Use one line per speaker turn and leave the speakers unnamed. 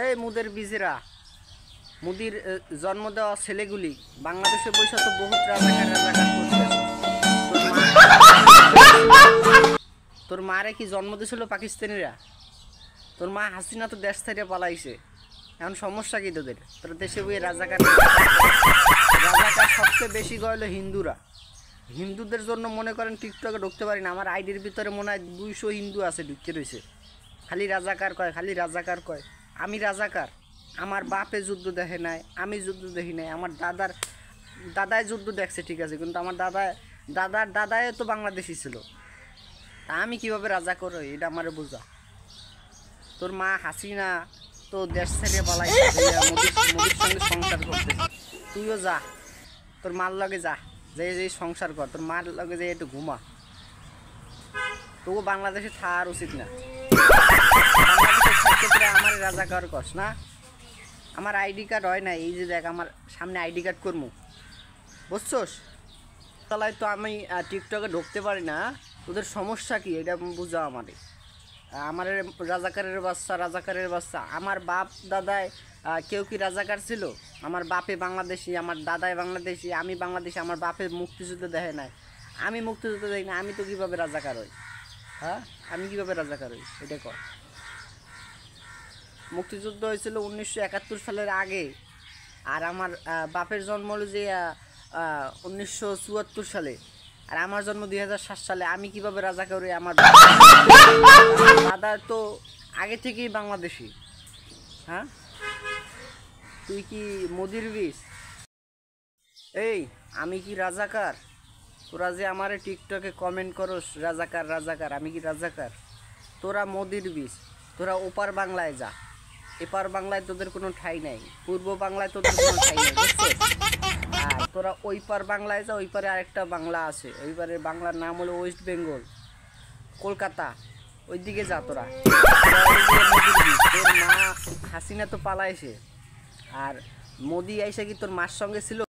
এই মুদের বীজেরা, মুদির জন্ম দেওয়া ছেলেগুলি বাংলাদেশে বসে তো বহুত রাজাকার করতেছে। তোর মারে কি জন্ম দিয়েছিল পাকিস্তানিরা? তোর মা হাসিনা তো দেশ থেকে পালাইছে, এখন সমস্যা কি তোদের? তোর দেশে বই রাজাকার সবচেয়ে বেশি গেল হিন্দুরা। হিন্দুদের জন্য মনে করেন টিকটকে ঢুকতে পারি না, আমার আইডির ভিতরে মনে হয় 200 হিন্দু আছে ঢুকতে রয়েছে। খালি রাজাকার কয়, খালি রাজাকার কয়। আমি রাজাকার? আমার বাপে যুদ্ধ দেখে নাই, আমি যুদ্ধ দেখি নাই। আমার দাদায় যুদ্ধ দেখছে, ঠিক আছে, কিন্তু আমার দাদায় তো বাংলাদেশি ছিল। তা আমি কীভাবে রাজাকার হই এটা আমার বোঝা। তোর মা হাসিনা তো দেশ ছেড়ে পালাই, মোদির সঙ্গে সংসার করতে। তুইও যা, তোর মার লগে যা, যে সংসার কর, তোর মার লগে যে একটু ঘুমা। তবু বাংলাদেশে থাকার উচিত না। বাংলাদেশের ক্ষেত্রে আমার রাজাকার কস না। আমার আইডি কার্ড হয় না, এই যে দেখ আমার সামনে আইডি কার্ড করবো, বুঝছোস? তাহলে তো আমি টিকটকে ঢুকতে পারি না। তোদের সমস্যা কি এটা বুঝা আমারে। আমার রাজাকারের বাচ্চা। আমার বাপ দাদায় কেউ কি রাজাকার ছিল? আমার বাপে বাংলাদেশি, আমার দাদায় বাংলাদেশি, আমি বাংলাদেশি। আমার বাপে মুক্তিযুদ্ধ দেখে নাই, আমি মুক্তিযুদ্ধ দেখি না। আমি তো কীভাবে রাজাকার হই? হ্যাঁ, আমি কীভাবে রাজাকার হই এটা কর। মুক্তিযুদ্ধ হয়েছিল 1971 সালের আগে, আর আমার বাপের জন্ম হলো যে 1974 সালে, আর আমার জন্ম 2007 সালে। আমি কিভাবে রাজাকার হই? আমার দাদা তো আগে থেকেই বাংলাদেশি। হ্যাঁ, তুই কি মোদির বীজ? এই আমি কি রাজাকার? তোরা যে আমারে টিকটকে কমেন্ট করস রাজাকার, আমি কি রাজাকার? তোরা মোদির বীজ। তোরা ওপার বাংলায় যা, এপার বাংলায় তোদের কোনো ঠাঁই নাই, পূর্ব বাংলায় তোদের কোনো ঠাঁই নেই, বুঝছো? আর তোরা ওই পার বাংলায় যা, ওই পারে আরেকটা বাংলা আছে, ওই পারে বাংলার নাম হলো ওয়েস্ট বেঙ্গল, কলকাতা, ওই দিকে যা তোরা। তোর মা হাসিনা তো পালাইছে, আর মোদি আইসা কি তোর মার সঙ্গে ছিল?